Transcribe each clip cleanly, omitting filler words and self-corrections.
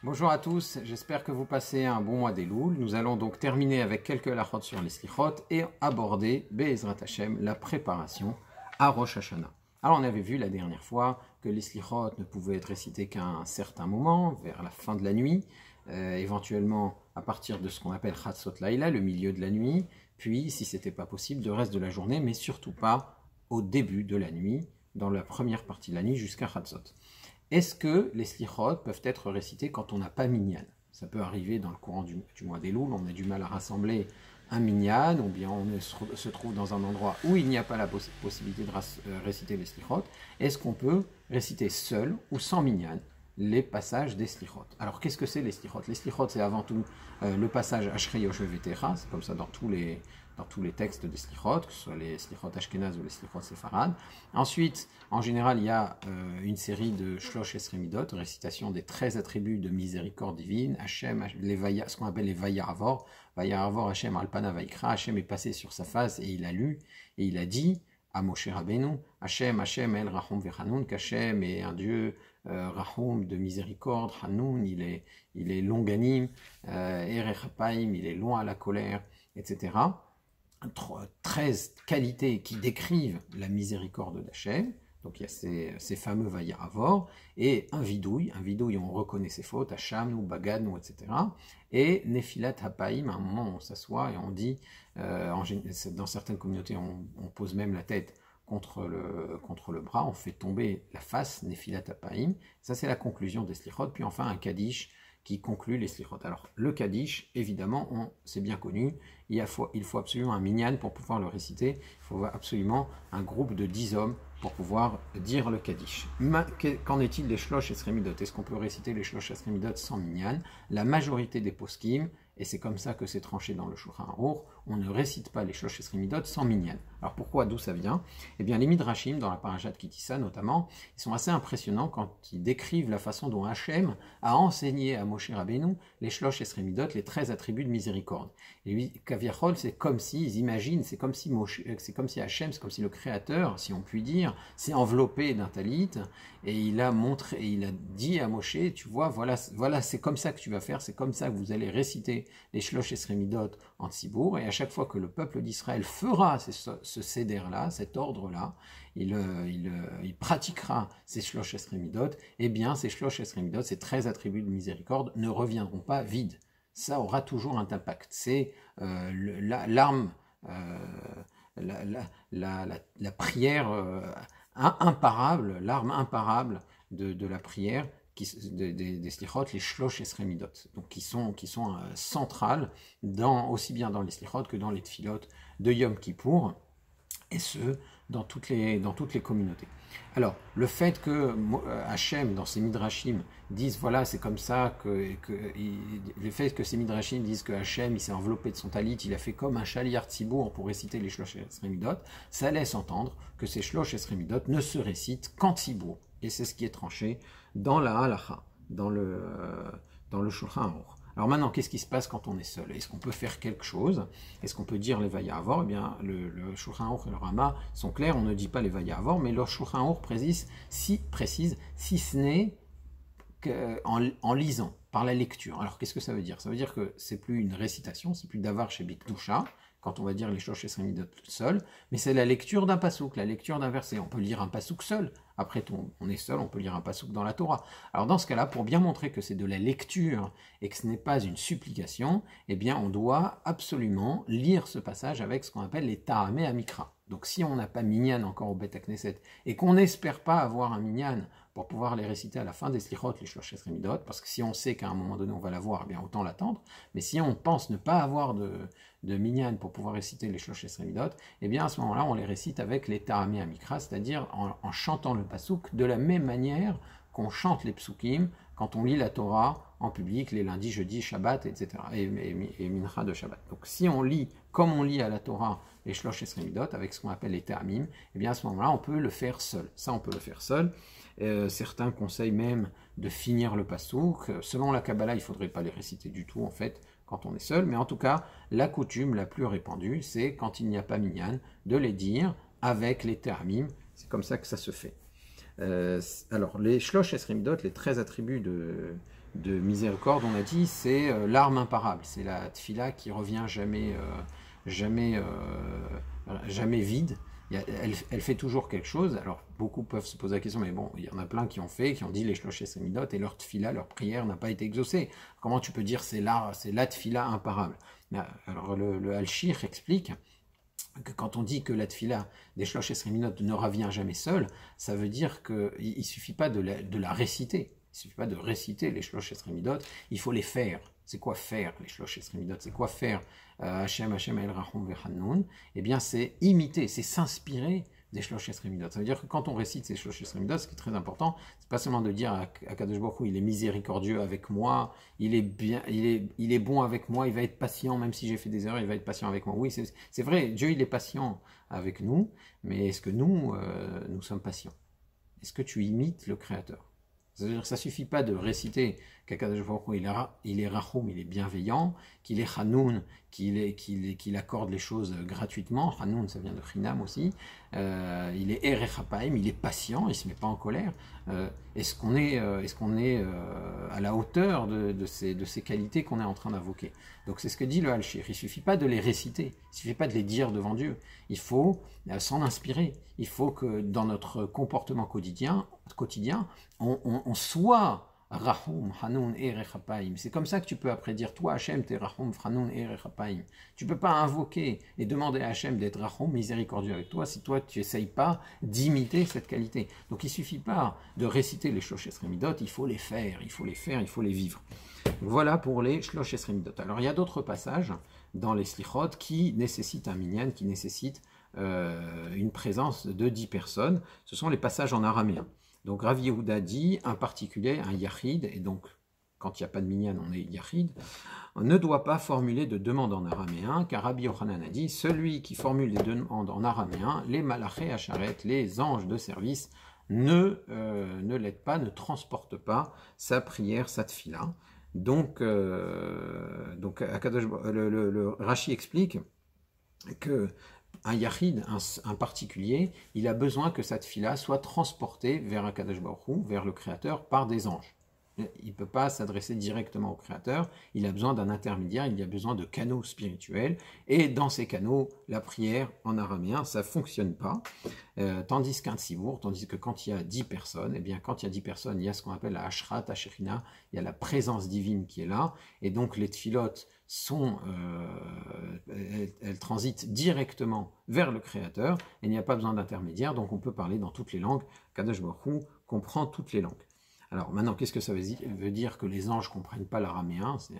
Bonjour à tous, j'espère que vous passez un bon mois d'Elul. Nous allons donc terminer avec quelques halachot sur les slichot et aborder, Be'ezrat Hashem, la préparation à Rosh Hashanah. Alors on avait vu la dernière fois que les slichot ne pouvaient être récités qu'à un certain moment, vers la fin de la nuit, éventuellement à partir de ce qu'on appelle Chatzot Laïla, le milieu de la nuit, puis si c'était pas possible, le reste de la journée, mais surtout pas au début de la nuit, dans la première partie de la nuit jusqu'à Chatzot. Est-ce que les slichot peuvent être récités quand on n'a pas minyan? Ça peut arriver dans le courant du mois d'Elul, on a du mal à rassembler un minyan, ou bien on se trouve dans un endroit où il n'y a pas la possibilité de réciter les slichot. Est-ce qu'on peut réciter seul ou sans minyan les passages des slichot? Alors qu'est-ce que c'est les slichot? Les slichot, c'est avant tout le passage Ashrei Yoshev Vetecha, c'est comme ça dans tous les textes des slichot, que ce soit les slichot ashkénazes ou les slichot séfarades. Ensuite, en général, il y a une série de shlosh esremidot, récitation des 13 attributs de miséricorde divine, Hachem, ce qu'on appelle les vayaravor. Vayaravor, Hachem alpana vaikra, Hachem est passé sur sa face et il a lu, et il a dit à Moshe Rabbeinu, Hachem, el Rahum vechanoun, qu'Hachem est un Dieu Rahum de miséricorde, Hanoun, il est longanime, Erech Hapaim, il est loin à la colère, etc. 13 qualités qui décrivent la miséricorde d'Hachem. Donc il y a ces fameux vayaravor, et un vidouille, on reconnaît ses fautes, Hachamnu, Bagadnu, etc. Et Nefilat Hapaim, à un moment on s'assoit et on dit, dans certaines communautés on pose même la tête contre le bras, on fait tomber la face, Nefilat Hapaim. Ça c'est la conclusion des slichot. Puis enfin un kaddish qui conclut les slichot. Alors le kaddish, évidemment, c'est bien connu, il faut absolument un minyan pour pouvoir le réciter, il faut absolument un groupe de 10 hommes pour pouvoir dire le kaddish. Qu'en est-il des shlosh esremidot? Est-ce qu'on peut réciter les shlosh esremidot sans minyan? La majorité des poskim, et c'est comme ça que c'est tranché dans le Shulchan Aruch, on ne récite pas les shlosh esremidot sans minyan. Alors pourquoi, d'où ça vient? Eh bien les midrashim, dans la parashat Kitissa notamment, ils sont assez impressionnants quand ils décrivent la façon dont Hachem a enseigné à Moshe Rabbeinu les shlosh esremidot, les 13 attributs de miséricorde. Et lui, Kaviachol, c'est comme si, ils imaginent, c'est comme si Hachem, c'est comme si le Créateur, si on peut dire, s'est enveloppé d'un talit, et il a dit à Moshe, tu vois, voilà, c'est comme ça que tu vas faire, c'est comme ça que vous allez réciter les shlosh esremidot en tzibour, et à chaque fois que le peuple d'Israël fera ce seder-là, cet ordre-là, il pratiquera ces shlosh esremidot, eh bien ces shlosh esremidot, ces 13 attributs de miséricorde, ne reviendront pas vides. Ça aura toujours un impact. C'est l'arme, la prière imparable, l'arme imparable de la prière des slichot, les shlosh esremidot, donc qui sont centrales aussi bien dans les slichot que dans les tfilot de Yom Kippour, et ce dans toutes les communautés. Alors, le fait que Hachem, dans ses midrashim, dise, voilà, c'est comme ça le fait que ces midrashim disent que Hachem, il s'est enveloppé de son talit, il a fait comme un chaliar tzibour pour réciter les shlosh esremidot, ça laisse entendre que ces shlosh esremidot ne se récitent qu'en tzibour. Et c'est ce qui est tranché dans la halacha, dans le Shulchan Aruch. Alors maintenant, qu'est-ce qui se passe quand on est seul? Est-ce qu'on peut faire quelque chose? Est-ce qu'on peut dire les vayahavor? Eh bien, le Shulchan Aruch et le Rama sont clairs, on ne dit pas les vayahavor, mais le Shulchan Aruch précise, si ce n'est qu'en lisant, par la lecture. Alors qu'est-ce que ça veut dire? Ça veut dire que c'est plus une récitation, c'est plus d'avar chez Bikdusha, quand on va dire les shlosh esremidot seul, mais c'est la lecture d'un pasouk, la lecture d'un verset. On peut lire un pasouk seul. Après, on est seul, on peut lire un pasouk dans la Torah. Alors dans ce cas-là, pour bien montrer que c'est de la lecture et que ce n'est pas une supplication, eh bien on doit absolument lire ce passage avec ce qu'on appelle les ta'amei amikra. Donc si on n'a pas minyan encore au Bet Knesset et qu'on n'espère pas avoir un minyan pour pouvoir les réciter à la fin des slichot, les shlosh esremidot, parce que si on sait qu'à un moment donné on va l'avoir, eh bien autant l'attendre. Mais si on pense ne pas avoir de minyan pour pouvoir réciter les shlosh esremidot, eh bien à ce moment-là on les récite avec les ta'amei amikra, c'est-à-dire en chantant le pasouk de la même manière qu'on chante les psukim quand on lit la Torah en public les lundis, jeudis, Shabbat, etc. et mincha de Shabbat. Donc si on lit comme on lit à la Torah les shlosh esremidot avec ce qu'on appelle les ta'amim, eh bien à ce moment-là on peut le faire seul. Ça on peut le faire seul. Certains conseillent même de finir le pasouk. Selon la Kabbalah, il ne faudrait pas les réciter du tout en fait quand on est seul, mais en tout cas la coutume la plus répandue c'est quand il n'y a pas minyan de les dire avec les ta'amim. C'est comme ça que ça se fait. Alors, les shlosh esremidot, les 13 attributs de de miséricorde, on a dit, c'est l'arme imparable. C'est la tfila qui revient jamais, jamais vide. Elle fait toujours quelque chose. Alors, beaucoup peuvent se poser la question, mais bon, il y en a plein qui ont dit les shlosh esremidot, et leur tfila, leur prière n'a pas été exaucée. Comment tu peux dire c'est la tfila imparable? Alors, le Al-Shir explique que quand on dit que la tfila des shlosh esremidot ne revient jamais seule, ça veut dire qu'il ne suffit pas de la réciter. Il ne suffit pas de réciter les shlosh esremidot, il faut les faire. C'est quoi faire les shlosh esremidot? C'est quoi faire Hashem, Hashem, El Rachum Vechanun? Eh bien, c'est imiter, c'est s'inspirer des shlosh esremidot. Ça veut dire que quand on récite ces shlosh esremidot, ce qui est très important, c'est pas seulement de dire à Kadosh Baruch Hu, il est miséricordieux avec moi, il est bon avec moi, il va être patient, même si j'ai fait des erreurs, il va être patient avec moi. Oui, c'est vrai, Dieu il est patient avec nous, mais est-ce que nous sommes patients? Est-ce que tu imites le Créateur? C'est-à-dire que ça ne suffit pas de réciter qu'Akadosh Baruch Hu, il est Rachum, il est bienveillant, qu'il est Hanoun, qu'il accorde les choses gratuitement. Hanoun, ça vient de Chinam aussi. Il est Erech Hapaim, il est patient, il ne se met pas en colère. Est-ce qu'on est à la hauteur de ces qualités qu'on est en train d'invoquer? Donc c'est ce que dit le Al-Shir. Il ne suffit pas de les réciter, il ne suffit pas de les dire devant Dieu. Il faut s'en inspirer. Il faut que dans notre comportement quotidien, on soit Rahum, Hanoun, Erech Hapaim. C'est comme ça que tu peux après dire, toi Hachem, t'es Rahum, Hanoun, Erech Hapaim. Tu ne peux pas invoquer et demander à Hachem d'être Rahum, miséricordieux avec toi, si toi tu n'essayes pas d'imiter cette qualité. Donc il ne suffit pas de réciter les Shlosh Esremidot, il faut les faire, il faut les vivre. Voilà pour les Shlosh Esremidot. Alors il y a d'autres passages dans les Slichot qui nécessitent un minyan, qui nécessitent une présence de 10 personnes. Ce sont les passages en araméen. Donc Rav Yehuda dit, un particulier, un yachid, et donc quand il n'y a pas de minyan, on est yachid, ne doit pas formuler de demande en araméen, car Rabbi Yochanan a dit, celui qui formule des demandes en araméen, les malaché acharet, les anges de service, ne l'aident pas, ne transportent pas sa prière, sa tfila. Donc le Rashi explique que un yachid, un particulier, il a besoin que cette tfila soit transportée vers Akadosh Baruch Hu, vers le Créateur, par des anges. Il ne peut pas s'adresser directement au Créateur, il a besoin d'un intermédiaire, il a besoin de canaux spirituels, et dans ces canaux, la prière en araméen, ça ne fonctionne pas, tandis qu'un tzibour, tandis que quand il y a 10 personnes, eh bien quand il y a 10 personnes, il y a ce qu'on appelle la ashrat, ashérina, il y a la présence divine qui est là, et donc les tfilotes elles transitent directement vers le Créateur, et il n'y a pas besoin d'intermédiaire, donc on peut parler dans toutes les langues. Kadosh Baruch Hu comprend toutes les langues. Alors maintenant, qu'est-ce que ça veut dire que les anges ne comprennent pas l'araméen? C'est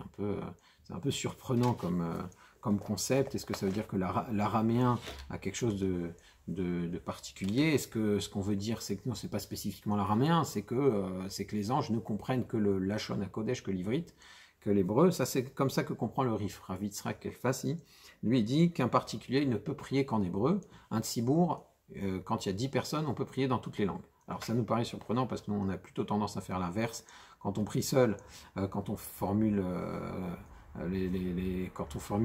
un peu surprenant comme concept. Est-ce que ça veut dire que l'araméen a quelque chose de particulier? Est-ce que ce qu'on veut dire, c'est que non, c'est pas spécifiquement l'araméen, c'est que les anges ne comprennent que le Lachon HaKodesh, que l'ivrite, que l'hébreu. Ça, c'est comme ça que comprend le Rif. Rav Yitzhak Elfasi, lui, dit qu'un particulier, il ne peut prier qu'en hébreu. Un tzibour, quand il y a 10 personnes, on peut prier dans toutes les langues. Alors ça nous paraît surprenant parce que nous on a plutôt tendance à faire l'inverse. Quand on prie seul, quand on formule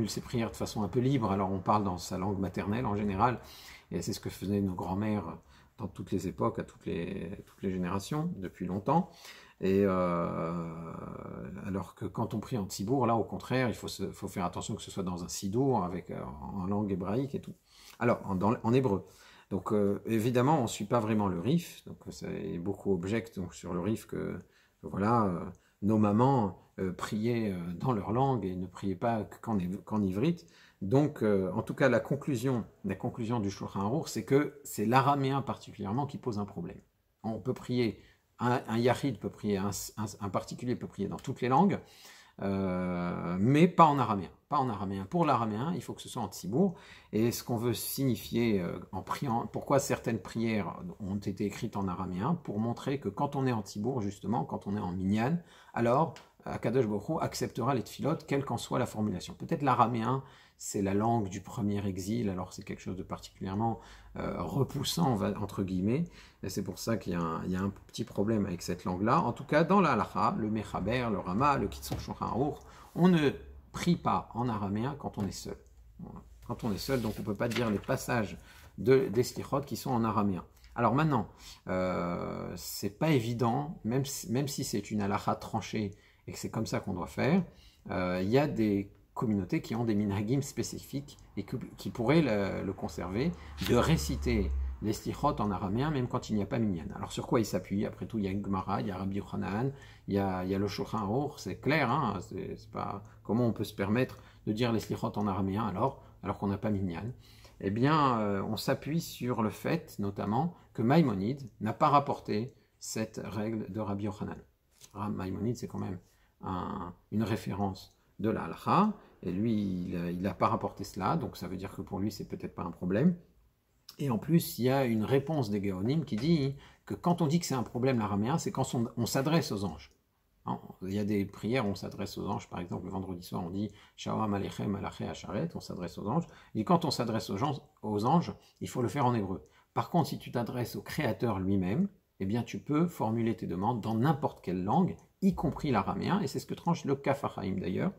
ses prières de façon un peu libre, alors on parle dans sa langue maternelle en général, et c'est ce que faisaient nos grands-mères dans toutes les époques, à toutes les générations, depuis longtemps. Et alors que quand on prie en tzibour, là au contraire, il faut faire attention que ce soit dans un sidour, en langue hébraïque et tout. Alors en hébreu. Donc évidemment, on ne suit pas vraiment le Rif, donc beaucoup objectent donc, sur le Rif que voilà, nos mamans priaient dans leur langue et ne priaient pas qu'en ivrite. Donc en tout cas, la conclusion du Shulchan Aruch, c'est que c'est l'araméen particulièrement qui pose un problème. On peut prier, un yachid peut prier, un particulier peut prier dans toutes les langues, mais pas en araméen. Pour l'araméen, il faut que ce soit en tzibour. Et ce qu'on veut signifier en priant, pourquoi certaines prières ont été écrites en araméen, pour montrer que quand on est en tzibour, justement, quand on est en minyan, alors Akadosh Baruch Hu acceptera les tfilotes, quelle qu'en soit la formulation. Peut-être l'araméen, c'est la langue du premier exil, alors c'est quelque chose de particulièrement repoussant, entre guillemets, et c'est pour ça qu'il y a un petit problème avec cette langue-là. En tout cas, dans la halacha, le Mechaber, le Rama, le Kitzur Shulchan Aruch, on ne prie pas en araméen quand on est seul. Voilà. Quand on est seul, donc on ne peut pas dire les passages des slichot qui sont en araméen. Alors maintenant, c'est pas évident, même si c'est une halacha tranchée, et que c'est comme ça qu'on doit faire, il y a des communautés qui ont des minhagim spécifiques et qui pourraient le conserver, de réciter les slichot en araméen, même quand il n'y a pas minyan. Alors sur quoi il s'appuie? Après tout, il y a une Gemara, il y a Rabbi Yochanan, il y a le Shulchan Aruch, c'est clair, hein, c'est pas, comment on peut se permettre de dire les slichot en araméen alors qu'on n'a pas minyan? Eh bien, on s'appuie sur le fait, notamment, que Maïmonide n'a pas rapporté cette règle de Rabbi Yochanan. Maïmonide, c'est quand même une référence de la halakha, et lui, il n'a pas rapporté cela, donc ça veut dire que pour lui, c'est peut-être pas un problème. Et en plus, il y a une réponse des Géonim qui dit que quand on dit que c'est un problème l'araméen, c'est quand on s'adresse aux anges. Il y a des prières où on s'adresse aux anges, par exemple le vendredi soir on dit Shalom Aleichem Malaché Asharet, on s'adresse aux anges. Et quand on s'adresse aux anges, il faut le faire en hébreu. Par contre, si tu t'adresses au Créateur lui-même, eh bien tu peux formuler tes demandes dans n'importe quelle langue, y compris l'araméen, et c'est ce que tranche le Kaf HaChaim d'ailleurs.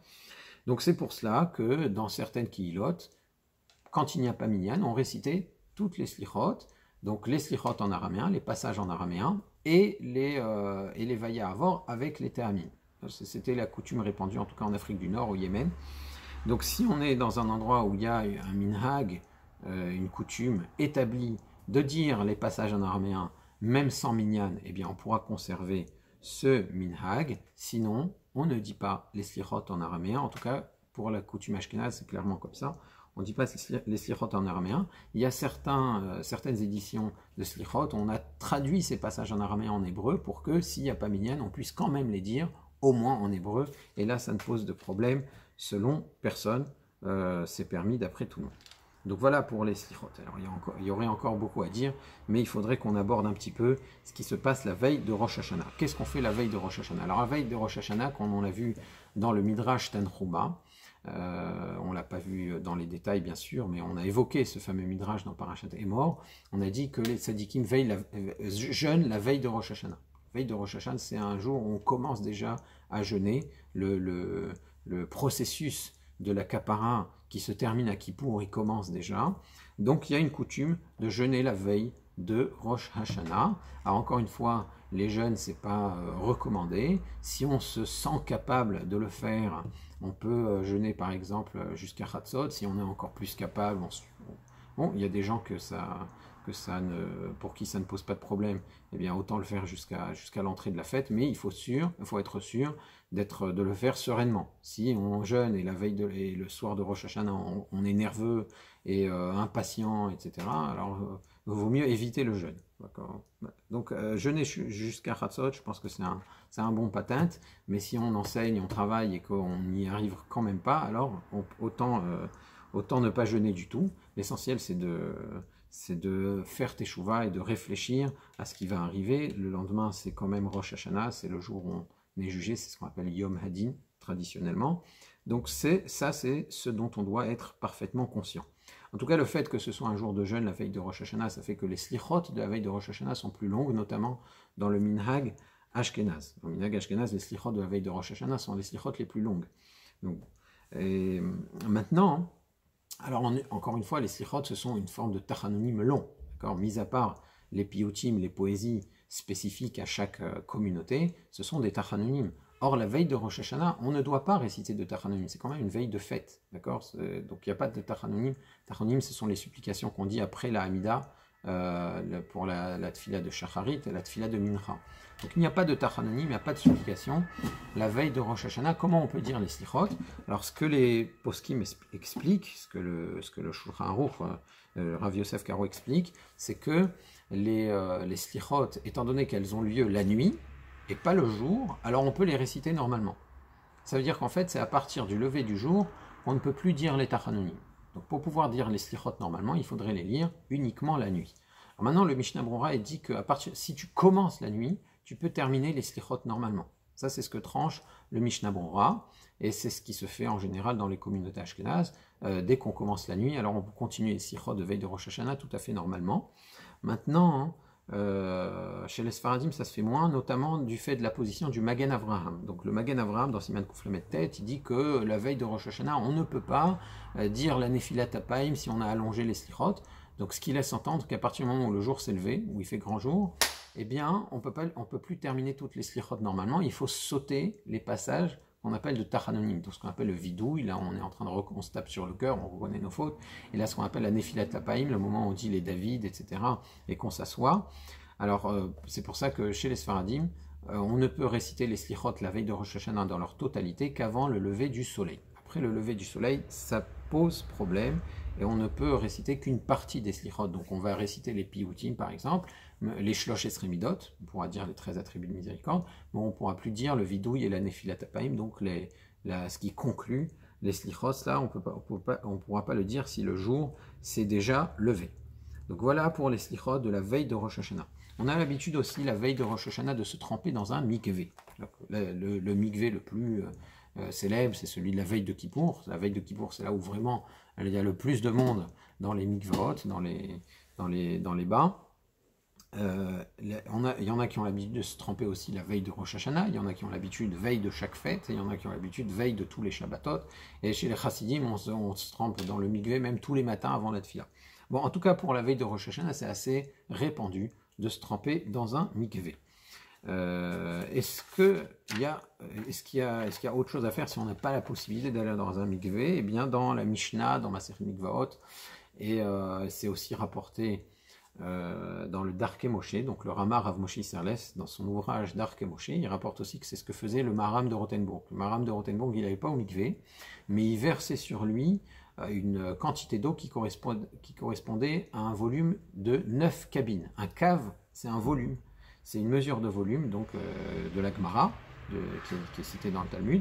Donc c'est pour cela que dans certaines Kihilot, quand il n'y a pas minyan, on récitait toutes les slichot, donc les slichot en araméen, les passages en araméen, et les vaya avor avec les théamim. C'était la coutume répandue, en tout cas en Afrique du Nord, au Yémen. Donc si on est dans un endroit où il y a un minhag, une coutume établie de dire les passages en araméen, même sans minyan, eh bien on pourra conserver ce minhag. Sinon, on ne dit pas les slichot en araméen, en tout cas pour la coutume ashkénaze, c'est clairement comme ça. On ne dit pas les slichot en araméen. Il y a certaines éditions de slichot, on a traduit ces passages en araméen en hébreu pour que, s'il n'y a pas minyan, on puisse quand même les dire, au moins en hébreu. Et là, ça ne pose de problème selon personne. C'est permis d'après tout le monde. Donc voilà pour les slichot. Alors il y aurait encore beaucoup à dire, mais il faudrait qu'on aborde un petit peu ce qui se passe la veille de Rosh Hashanah. Qu'est-ce qu'on fait la veille de Rosh Hashanah? Alors la veille de Rosh Hashanah, comme on l'a vu dans le Midrash Tanchuma, on ne l'a pas vu dans les détails bien sûr, mais on a évoqué ce fameux Midrash dans Parashat Emor. On a dit que les tzadikim jeûnent la veille de Rosh Hashanah. La veille de Rosh Hashanah, c'est un jour où on commence déjà à jeûner. Le processus de la kapara qui se termine à Kippour, il commence déjà. Donc il y a une coutume de jeûner la veille de Rosh Hashanah. Alors encore une fois, les jeûnes, c'est pas recommandé. Si on se sent capable de le faire, on peut jeûner par exemple jusqu'à Chatzot. Si on est encore plus capable, bon, il y a des gens pour qui ça ne pose pas de problème, eh bien autant le faire jusqu'à l'entrée de la fête, mais il faut être sûr de le faire sereinement. Si on jeûne et la veille et le soir de Rosh Hashanah, on est nerveux et impatient, etc., alors il vaut mieux éviter le jeûne. Donc jeûner jusqu'à Chatzot, je pense que c'est un bon patente, mais si on enseigne, on travaille et qu'on n'y arrive quand même pas, alors autant ne pas jeûner du tout. L'essentiel c'est de faire teshuva et de réfléchir à ce qui va arriver. Le lendemain, c'est quand même Rosh Hashanah, c'est le jour où on est jugé, c'est ce qu'on appelle Yom Hadin, traditionnellement. Donc c'est ce dont on doit être parfaitement conscient. En tout cas, le fait que ce soit un jour de jeûne, la veille de Rosh Hashanah, ça fait que les slichot de la veille de Rosh Hashanah sont plus longues, notamment dans le minhag ashkénaze. Dans le minhag ashkénaze, les slichot de la veille de Rosh Hashanah sont les slichot les plus longues. Donc, et maintenant, alors encore une fois, les slichot, ce sont une forme de tachanonim long, mis à part les piyutim, les poésies spécifiques à chaque communauté, ce sont des tachanonim. Or, la veille de Rosh Hashanah, on ne doit pas réciter de tachanonim, c'est quand même une veille de fête, d'accord? Donc il n'y a pas de tachanonim. Tachanonim, ce sont les supplications qu'on dit après la Hamida, pour la tfila de Shacharit et la tfila de Mincha. Donc il n'y a pas de tachanonim, il n'y a pas de supplication. La veille de Rosh Hashanah, comment on peut dire les slichot? Alors ce que les poskim expliquent, ce que le Shulchan Aruch, Rav Yosef Karo explique, c'est que les slichot, étant donné qu'elles ont lieu la nuit, et pas le jour, alors on peut les réciter normalement. Ça veut dire qu'en fait, c'est à partir du lever du jour qu'on ne peut plus dire les tachanonim. Donc pour pouvoir dire les slichot normalement, il faudrait les lire uniquement la nuit. Alors maintenant, le Mishnah Brura dit que si tu commences la nuit, tu peux terminer les slichot normalement. Ça, c'est ce que tranche le Mishnah Brura, et c'est ce qui se fait en général dans les communautés ashkénazes. Dès qu'on commence la nuit, alors on peut continuer les slichot de veille de Rosh Hashanah tout à fait normalement. Maintenant, chez les Sfaradim, ça se fait moins, notamment du fait de la position du Magen Avraham. Donc le Magen Avraham, dans Siman Kouflamet Tête, il dit que la veille de Rosh Hashanah, on ne peut pas dire la Nefilat Apaim si on a allongé les slichot. Donc ce qui laisse entendre qu'à partir du moment où le jour s'est levé, où il fait grand jour, eh bien, on peut plus terminer toutes les slichot normalement. Il faut sauter les passages qu'on appelle de tachanonim, donc ce qu'on appelle le vidouille. Là, on est en train de on se tape sur le cœur, on reconnaît nos fautes. Et là, ce qu'on appelle la nefilat lapaïm, le moment où on dit les David, etc., et qu'on s'assoit. Alors, c'est pour ça que chez les Sfaradim, on ne peut réciter les slichot la veille de Rosh Hashanah dans leur totalité qu'avant le lever du soleil. Après le lever du soleil, ça pose problème et on ne peut réciter qu'une partie des slichot. Donc on va réciter les piyoutim par exemple, les shlosh esremidot, on pourra dire les 13 attributs de miséricorde, mais on ne pourra plus dire le vidouille et la nefilat apaim, donc ce qui conclut les slichot. Là, on ne pourra pas le dire si le jour s'est déjà levé. Donc voilà pour les slichot de la veille de Rosh Hashanah. On a l'habitude aussi, la veille de Rosh Hashanah, de se tremper dans un mikvé. Le mikvé le plus célèbre, c'est celui de la veille de Kippour. La veille de Kippour, c'est là où vraiment il y a le plus de monde dans les mikvot, dans les bains. Il y en a qui ont l'habitude de se tremper aussi la veille de Rosh Hashanah, il y en a qui ont l'habitude veille de chaque fête, et il y en a qui ont l'habitude veille de tous les Shabbatot. Et chez les Chassidim, on se trempe dans le mikvé même tous les matins avant la tefila. Bon, en tout cas, pour la veille de Rosh Hashanah, c'est assez répandu de se tremper dans un mikvé. Est-ce qu'il y a autre chose à faire si on n'a pas la possibilité d'aller dans un mikvé? Eh bien, dans la Mishnah, dans Masechet Mikvaot, et c'est aussi rapporté dans le Darkei Moshe, donc le Rama Rav Moshe Isserles, dans son ouvrage Darkei Moshe, il rapporte aussi que c'est ce que faisait le Maharam de Rothenburg. Le Maharam de Rothenburg, il n'allait pas au mikvé, mais il versait sur lui une quantité d'eau qui correspondait à un volume de 9 cabines. Un cave, c'est un volume. C'est une mesure de volume, donc de la Gemara, qui est citée dans le Talmud.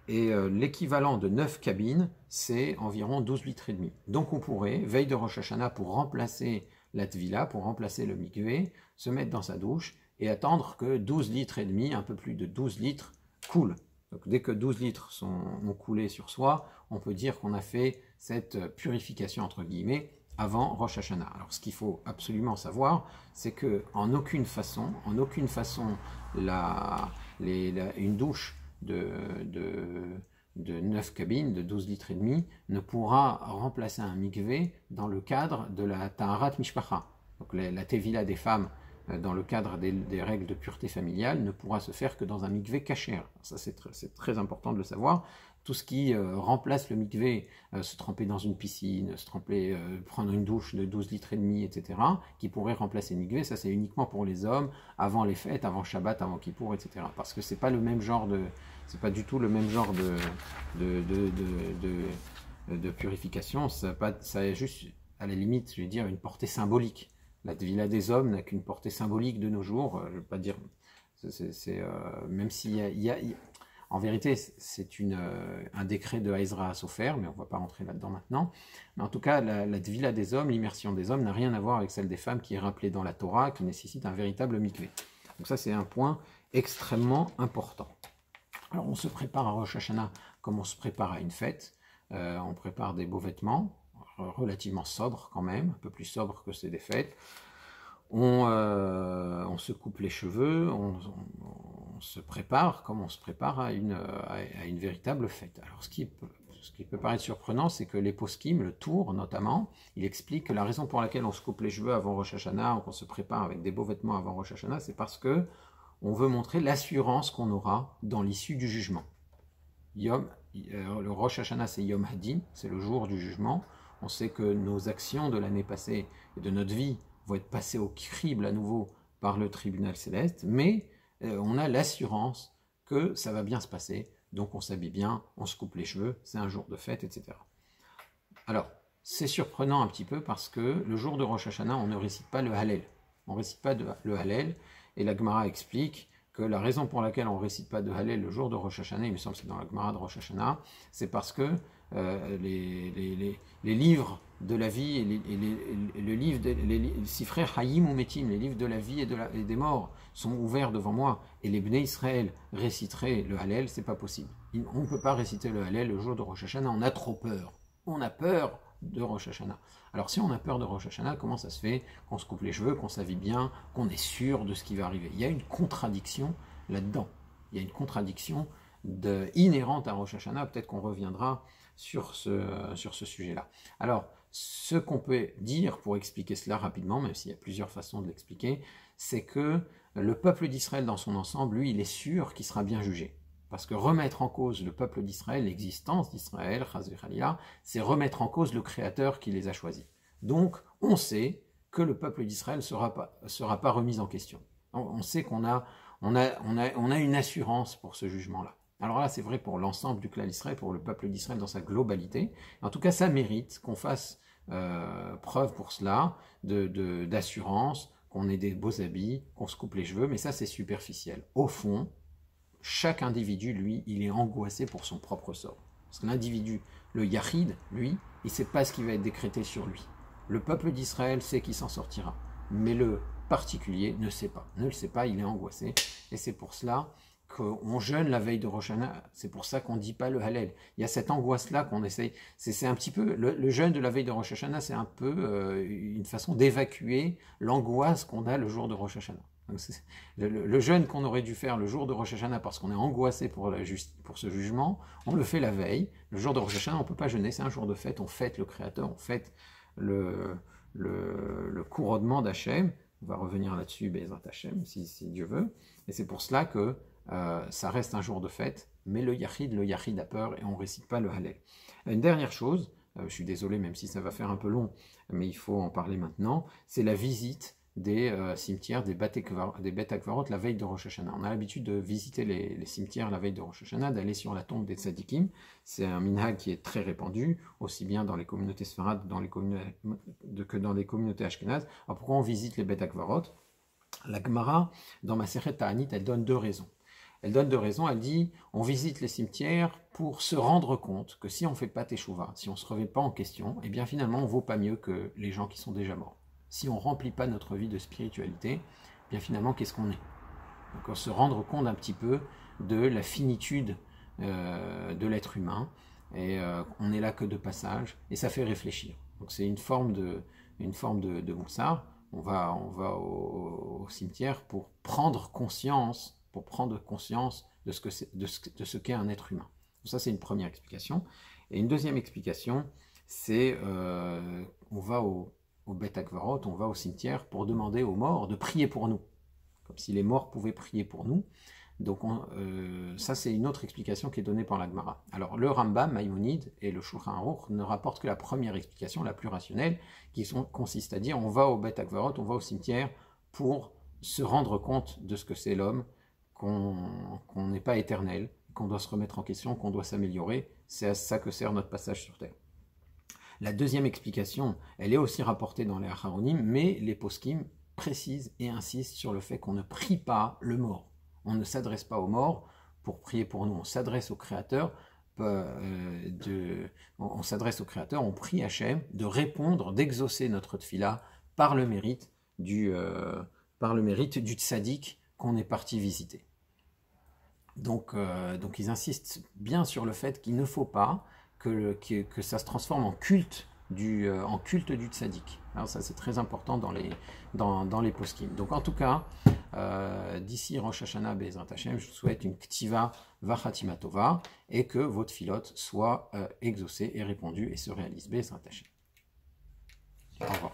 Et l'équivalent de 9 cabines, c'est environ 12 litres et demi. Donc on pourrait, veille de Rosh Hashanah, pour remplacer la tvila, pour remplacer le mikvé, se mettre dans sa douche et attendre que 12 litres et demi, un peu plus de 12 litres, coulent. Donc dès que 12 litres ont coulé sur soi, on peut dire qu'on a fait cette purification, entre guillemets, avant Rosh Hashanah. Alors ce qu'il faut absolument savoir, c'est que en aucune façon, une douche de 9 cabines, de 12 litres et demi, ne pourra remplacer un mikvé dans le cadre de la Taharat Mishpacha. Donc la Tevila des femmes, dans le cadre des règles de pureté familiale, ne pourra se faire que dans un mikvé kasher. Ça, c'est très important de le savoir. Tout ce qui remplace le mikvé, se tremper dans une piscine, prendre une douche de 12 litres et demi, etc., qui pourrait remplacer le mikvé, ça c'est uniquement pour les hommes, avant les fêtes, avant Shabbat, avant Kippour, etc. Parce que c'est pas du tout le même genre de purification, ça a juste, à la limite, je vais dire, une portée symbolique. La Tvila des hommes n'a qu'une portée symbolique de nos jours. Je ne veux pas dire, même s'il y a, en vérité, c'est un décret de Ezra Sofer, mais on ne va pas rentrer là-dedans maintenant. Mais en tout cas, la Tvila des hommes, l'immersion des hommes, n'a rien à voir avec celle des femmes qui est rappelée dans la Torah, qui nécessite un véritable mikvé. Donc ça, c'est un point extrêmement important. Alors, on se prépare à Rosh Hashanah comme on se prépare à une fête. On prépare des beaux vêtements, relativement sobre quand même, un peu plus sobre que c'est des fêtes. On se coupe les cheveux, on se prépare comme on se prépare à une véritable fête. Alors ce qui peut paraître surprenant, c'est que les poskim, le Tour notamment, il explique que la raison pour laquelle on se coupe les cheveux avant Rosh Hashanah, ou qu'on se prépare avec des beaux vêtements avant Rosh Hashanah, c'est parce que on veut montrer l'assurance qu'on aura dans l'issue du jugement. Le Rosh Hashanah, c'est Yom Hadin, c'est le jour du jugement. On sait que nos actions de l'année passée et de notre vie vont être passées au crible à nouveau par le tribunal céleste, mais on a l'assurance que ça va bien se passer, donc on s'habille bien, on se coupe les cheveux, c'est un jour de fête, etc. Alors, c'est surprenant un petit peu parce que le jour de Rosh Hashanah, on ne récite pas le Hallel. On ne récite pas le Hallel, et la Gemara explique que la raison pour laquelle on ne récite pas de Hallel le jour de Rosh Hashanah, il me semble que c'est dans la Gemara de Rosh Hashanah, c'est parce que les livres de la vie et le livre les Sifrei Hayim ou Metim, les livres de la vie et des morts sont ouverts devant moi, et les Bnei Israël réciteraient le Hallel, c'est pas possible. On ne peut pas réciter le Hallel le jour de Rosh Hashanah, on a trop peur. On a peur de Rosh Hashanah. Alors si on a peur de Rosh Hashanah, comment ça se fait qu'on se coupe les cheveux, qu'on s'habille bien, qu'on est sûr de ce qui va arriver? Il y a une contradiction là-dedans. Il y a une contradiction inhérente à Rosh Hashanah. Peut-être qu'on reviendra sur ce sujet-là. Alors, ce qu'on peut dire pour expliquer cela rapidement, même s'il y a plusieurs façons de l'expliquer, c'est que le peuple d'Israël dans son ensemble, lui, il est sûr qu'il sera bien jugé. Parce que remettre en cause le peuple d'Israël, l'existence d'Israël, c'est remettre en cause le Créateur qui les a choisis. Donc, on sait que le peuple d'Israël ne sera pas remis en question. On sait qu'on a une assurance pour ce jugement-là. Alors là, c'est vrai pour l'ensemble du clan d'Israël, pour le peuple d'Israël dans sa globalité. En tout cas, ça mérite qu'on fasse preuve pour cela, d'assurance, qu'on ait des beaux habits, qu'on se coupe les cheveux, mais ça, c'est superficiel. Au fond, chaque individu, lui, il est angoissé pour son propre sort. Parce que l'individu, le Yahid, lui, il ne sait pas ce qui va être décrété sur lui. Le peuple d'Israël sait qu'il s'en sortira, mais le particulier ne le sait pas, il est angoissé, et c'est pour cela qu'on jeûne la veille de Rosh Hashanah, c'est pour ça qu'on ne dit pas le Hallel. Il y a cette angoisse-là qu'on essaye, c'est un petit peu, le jeûne de la veille de Rosh Hashanah, c'est un peu une façon d'évacuer l'angoisse qu'on a le jour de Rosh Hashanah. Donc le jeûne qu'on aurait dû faire le jour de Rosh Hashanah parce qu'on est angoissé pour ce jugement, on le fait la veille. Le jour de Rosh Hashanah, on ne peut pas jeûner, c'est un jour de fête, on fête le Créateur, on fête le couronnement d'Hachem. On va revenir là-dessus, Bezrat Hachem, si Dieu veut. Et c'est pour cela que ça reste un jour de fête, mais le Yahid a peur et on ne récite pas le Hallel. Une dernière chose, je suis désolé même si ça va faire un peu long, mais il faut en parler maintenant, c'est la visite des cimetières, des Bet Akvarot la veille de Rosh Hashanah. On a l'habitude de visiter les cimetières la veille de Rosh Hashanah, d'aller sur la tombe des tzadikim. C'est un minhag qui est très répandu, aussi bien dans les communautés sfarades que dans les communautés ashkénazes. Alors pourquoi on visite les Bet Akvarot? La Gemara, dans Masechet Ta'anit, elle donne deux raisons. Elle dit, on visite les cimetières pour se rendre compte que si on ne fait pas teshuva, si on ne se remet pas en question, eh bien finalement on ne vaut pas mieux que les gens qui sont déjà morts. Si on ne remplit pas notre vie de spiritualité, bien finalement, qu'est-ce qu'on est? Donc, on se rendre compte un petit peu de la finitude de l'être humain, et on n'est là que de passage, et ça fait réfléchir. Donc c'est une forme de moussard. On va au cimetière pour prendre conscience de ce qu'est un être humain. Donc ça, c'est une première explication. Et une deuxième explication, c'est on va au Bet Akvarot, on va au cimetière pour demander aux morts de prier pour nous, comme si les morts pouvaient prier pour nous. Donc ça c'est une autre explication qui est donnée par la Gemara. Alors le Rambam, Maïmonide et le Shulchan Aruch ne rapportent que la première explication, la plus rationnelle, qui consiste à dire on va au Bet Akvarot, on va au cimetière pour se rendre compte de ce que c'est l'homme, qu'on n'est pas éternel, qu'on doit se remettre en question, qu'on doit s'améliorer. C'est à ça que sert notre passage sur terre. La deuxième explication, elle est aussi rapportée dans les Acharonim, mais les poskim précisent et insistent sur le fait qu'on ne prie pas le mort. On ne s'adresse pas aux morts pour prier pour nous, on s'adresse au Créateur, on prie Hachem de répondre, d'exaucer notre tfila par le mérite du tzaddik qu'on est parti visiter. Donc ils insistent bien sur le fait qu'il ne faut pas que ça se transforme en culte du tzaddik. Alors ça c'est très important dans les poskim. Donc en tout cas, d'ici Rosh Hashanah Be'ezrat Hashem, je vous souhaite une ktiva vachatima tova et que votre filote soit exaucée et répondue et se réalise Be'ezrat Hashem. Au revoir.